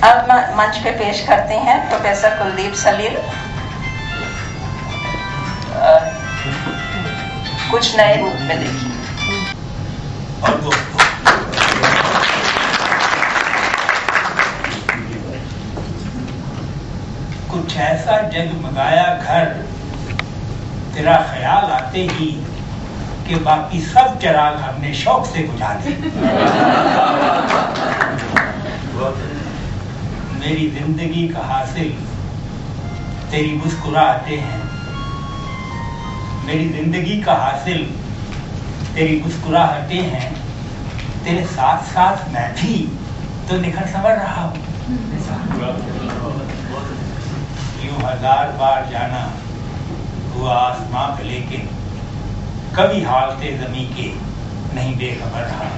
अब मंच पे पेश करते हैं प्रोफेसर कुलदीप सलील। कुछ नए रूप में देखिए। और दोस्तों, कुछ ऐसा जगमगाया घर तेरा ख्याल आते ही कि बाकी सब चिराग हमने शौक से बुझा दिए। मेरी जिंदगी का हासिल तेरी मुस्कुराहटें हैं, मेरी जिंदगी का हासिल तेरी मुस्कुराहटें हैं, तेरे साथ साथ मैं भी तो निखर संवर रहा हूँ। यूं हजार बार जाना हुआ आसमां पे, लेकिन कभी हालते जमी के नहीं बेखबर रहा।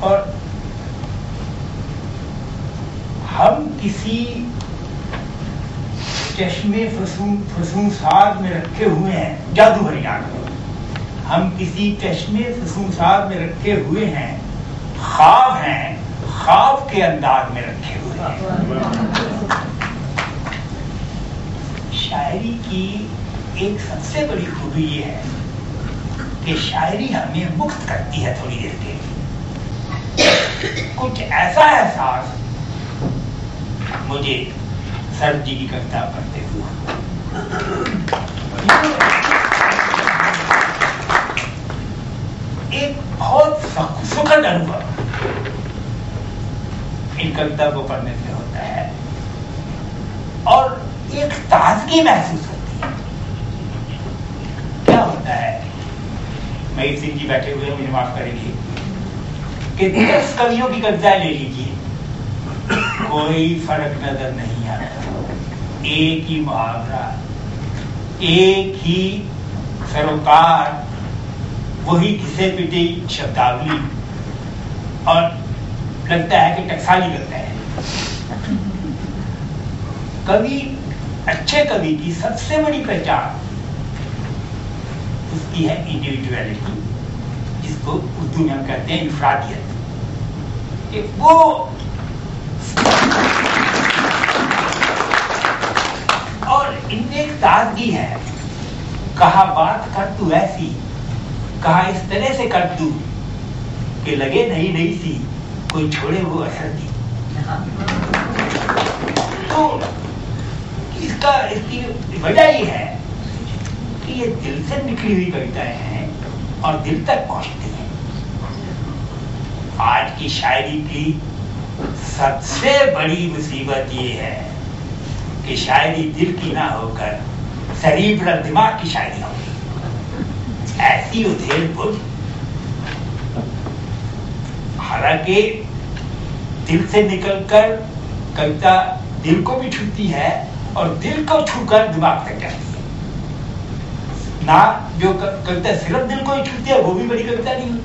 और हम किसी चश्मे फसूंसाद में रखे हुए हैं, जादू भरी आंखों, हम किसी चश्मे फसूंसाद में रखे हुए हैं, ख्वाब हैं ख्वाब के अंदाज में रखे हुए हैं। शायरी की एक सबसे बड़ी खूबी ये है कि शायरी हमें मुक्त करती है थोड़ी देर के लिए। कुछ ऐसा एहसास मुझे सर जी की कविता पढ़ते हुए, एक बहुत सुखद अनुभव इन कविता को पढ़ने से होता है और एक ताजगी महसूस होती है। क्या होता है, महेश सिंह जी बैठे हुए हैं, मुझे माफ करेंगे, कि 10 कवियों की कविताएं ले लीजिए, कोई फर्क नजर नहीं आता। एक ही मुहावरा, एक ही सरोकार, वही घिसे पिटे शब्दावली, और लगता है कि टकसाली करता है। कवि, अच्छे कवि की सबसे बड़ी पहचान उसकी है इंडिविजुअलिटी, जिसको उर्दू में हम कहते हैं इनफरादियत। कि वो और इनमें एक ताजगी है। कहा बात कर तू ऐसी, कहा इस तरह से कर तू कि लगे नई नई सी, कोई छोड़े वो असर दी। तो इसकी वजह ये है कि ये दिल से निकली हुई कविताएं हैं और दिल तक पहुंचती हैं। आज की शायरी की सबसे बड़ी मुसीबत ये है कि शायरी दिल की ना होकर सेरिब्रल दिमाग की शायरी होगी। ऐसी उधेड़ बुझ, हालांकि दिल से निकलकर कविता दिल को भी छूती है और दिल को छूकर दिमाग तक जाती है ना। जो कविता सिर्फ दिल को ही छूती है वो भी बड़ी कविता नहीं है,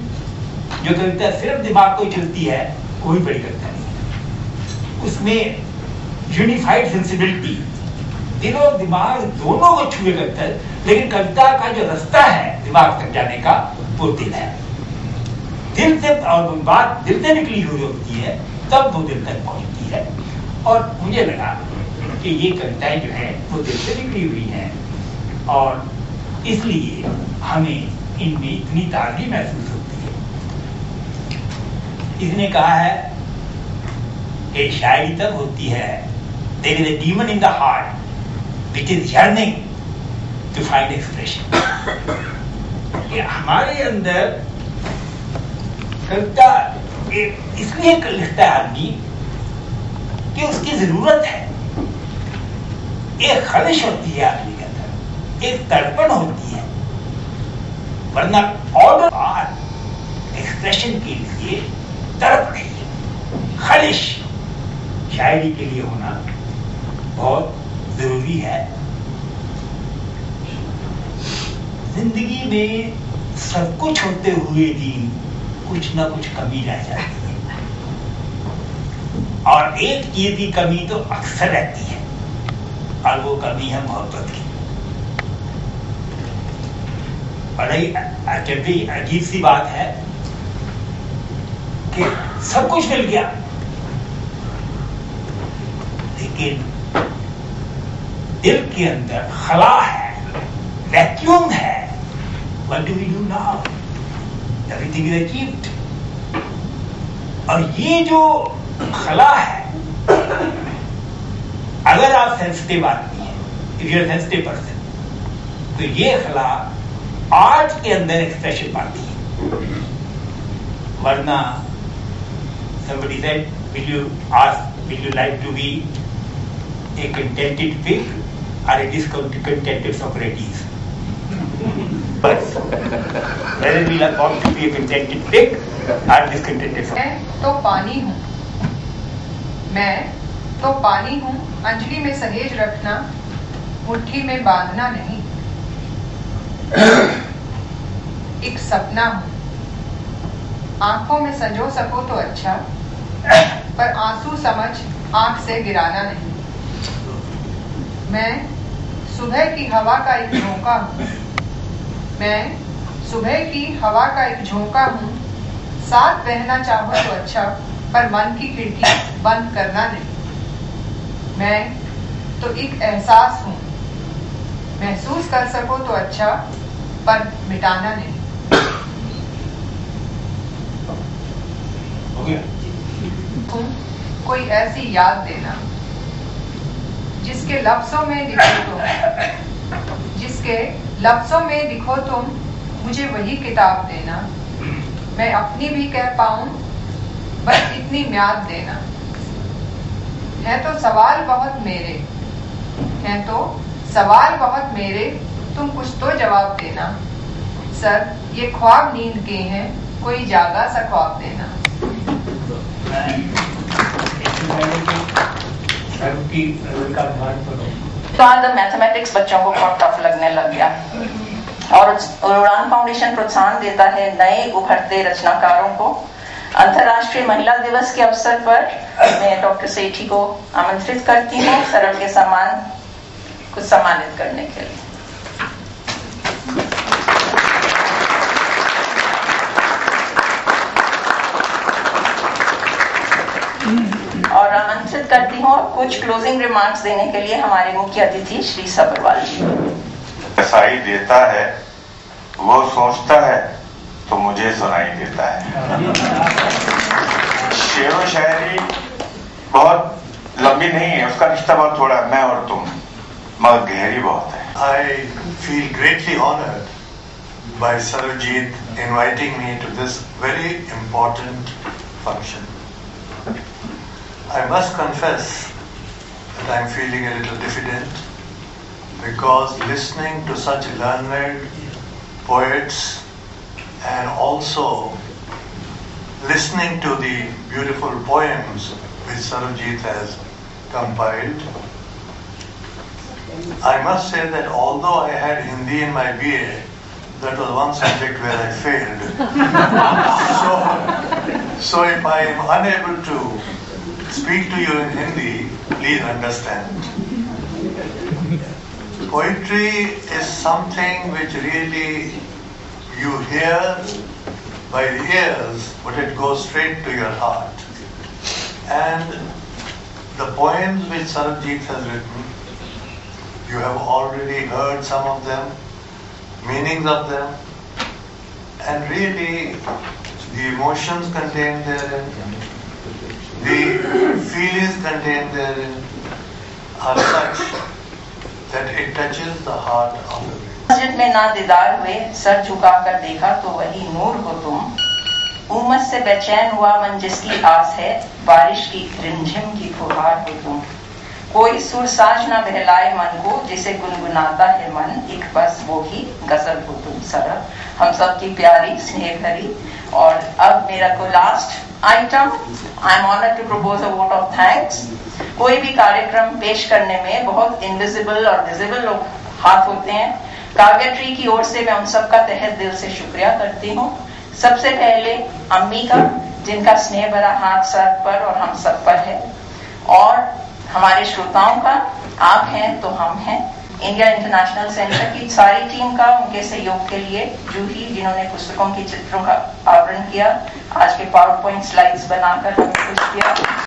जो कविता सिर्फ दिमाग को ही छूती है वो भी बड़ी कविता नहीं है। उसमें यूनिफाइड सेंसिबिलिटी, दिल और दिमाग दोनों को छुए करता है, लेकिन कविता का जो रास्ता है दिमाग तक जाने का वो दिल है। दिल से और बात दिल से निकली हुई होती है तब वो दिल तक पहुंचती है। और मुझे लगा कि ये कविताएं जो है वो दिल से निकली हुई हैं और इसलिए हमें इनमें इतनी ताजगी महसूस होती है। इसने कहा है कि शायरी तब होती है, there is a demon in the heart which is yearning to find expression. हमारे अंदर कविता इसलिए लिखता है आदमी कि उसकी जरूरत है, एक खलिश होती है आदमी के अंदर, एक तड़पण होती है, वरना ऑर्डर और एक्सप्रेशन के लिए तड़प नहीं है। खलिश शायरी के लिए होना बहुत जरूरी है। जिंदगी में सब कुछ होते हुए भी कुछ ना कुछ कमी रह जाती है और एक चीज की कमी तो अक्सर रहती है और वो कमी है मोहब्बत की। बड़ी अजीब सी बात है कि सब कुछ मिल गया लेकिन दिल के अंदर खला है, वैक्यूम है. What do we do now? Everything is achieved. और ये जो खला है, अगर आप सेंसिटिव आदमी हैं, if you are sensitive person, तो ये खला आर्ट के अंदर एक्सप्रेशन पाती है. वरना somebody said, will you like to be a contented pig or a discontented Socrates? But whether we want to be a contented pig or discontented Socrates. मैं तो पानी हूँ, मैं तो पानी हूँ, अंजलि में सहेज रखना, मुट्ठी में बांधना नहीं. एक सपना हूँ, आंखों में संजो सको तो अच्छा, पर आंसू समझ आंख से गिराना नहीं. मैं सुबह की हवा का एक झोंका हूँ, मैं सुबह की हवा का एक झोंका हूँ, साथ बहना चाहो तो अच्छा, पर मन की खिड़की बंद करना नहीं. मैं तो एक एहसास हूँ, महसूस कर सको तो अच्छा, पर मिटाना नहीं. तुम कोई ऐसी याद देना जिसके लफ्जों में लिखो तुम, जिसके लफ्जों में लिखो तुम, मुझे वही किताब देना. मैं अपनी भी कह पाऊं, बस इतनी म्याद देना. है तो सवाल बहुत मेरे, है तो सवाल बहुत मेरे, तुम कुछ तो जवाब देना. सर ये ख्वाब नींद के हैं, कोई जागा सा ख्वाब देना. तो आज मैथमेटिक्स बच्चों को बहुत टफ लगने लग गया और उड़ान फाउंडेशन प्रोत्साहन देता है नए उभरते रचनाकारों को. अंतर्राष्ट्रीय महिला दिवस के अवसर पर मैं डॉक्टर सेठी को आमंत्रित करती हूँ सरल के सम्मान को सम्मानित करने के लिए. और आमंत्रित करती हूँ और कुछ क्लोजिंग रिमार्क्स देने के लिए हमारे मुख्य अतिथि श्री सबरवाल जी. साई देता है, वो सोचता है तो मुझे सुनाई देता है. शेरो शायरी बहुत लंबी नहीं है, उसका रिश्ता बहुत थोड़ा है, मैं और तुम, मगर गहरी बहुत है. I feel greatly honored by Sarojit inviting me to this very important function. I must confess that I am feeling a little diffident because listening to such learned poets and also listening to the beautiful poems which Sarojit has compiled, I must say that although I had Hindi in my BA, that was one subject where I failed. So if I am unable to speak to you in Hindi, please understand. Poetry is something which really you hear by the ears, but it goes straight to your heart. And the poems which Sarojit has written, you have already heard some of them, meanings of them, and really the emotions contained therein, the feelings contained therein are such that it touches the heart of the reader. मस्जिद में ना दीदार हुए, sir झुकाकर देखा तो वही नूर हो तुम. उमस से बेचैन हुआ मन जिसकी आस है, बारिश की रिमझिम की फुहार हो तुम. कोई सुरसाज ना बहलाए मन को, जिसे गुनगुनाता है मन, एक बस वो ही गजल हो तुम. सरल हम सब की प्यारी स्नेह भरी. और अब मेरा को last item, I am honoured to propose a vote of thanks. कोई भी कार्यक्रम पेश करने में बहुत इनविजिबल और विजिबल लोग हाथ होते हैं. काव्य ट्री की ओर से मैं उन सबका तहे दिल से शुक्रिया करती हूँ. सबसे पहले अम्मी का, जिनका स्नेह भरा हाथ सर पर और हम सब पर है, और हमारे श्रोताओं का, आप हैं तो हम हैं. इंडिया इंटरनेशनल सेंटर की सारी टीम का उनके सहयोग के लिए, जूही जिन्होंने पुस्तकों के चित्रों का आवरण किया, आज के पावर पॉइंट स्लाइड्स बनाकर हमें खुश किया.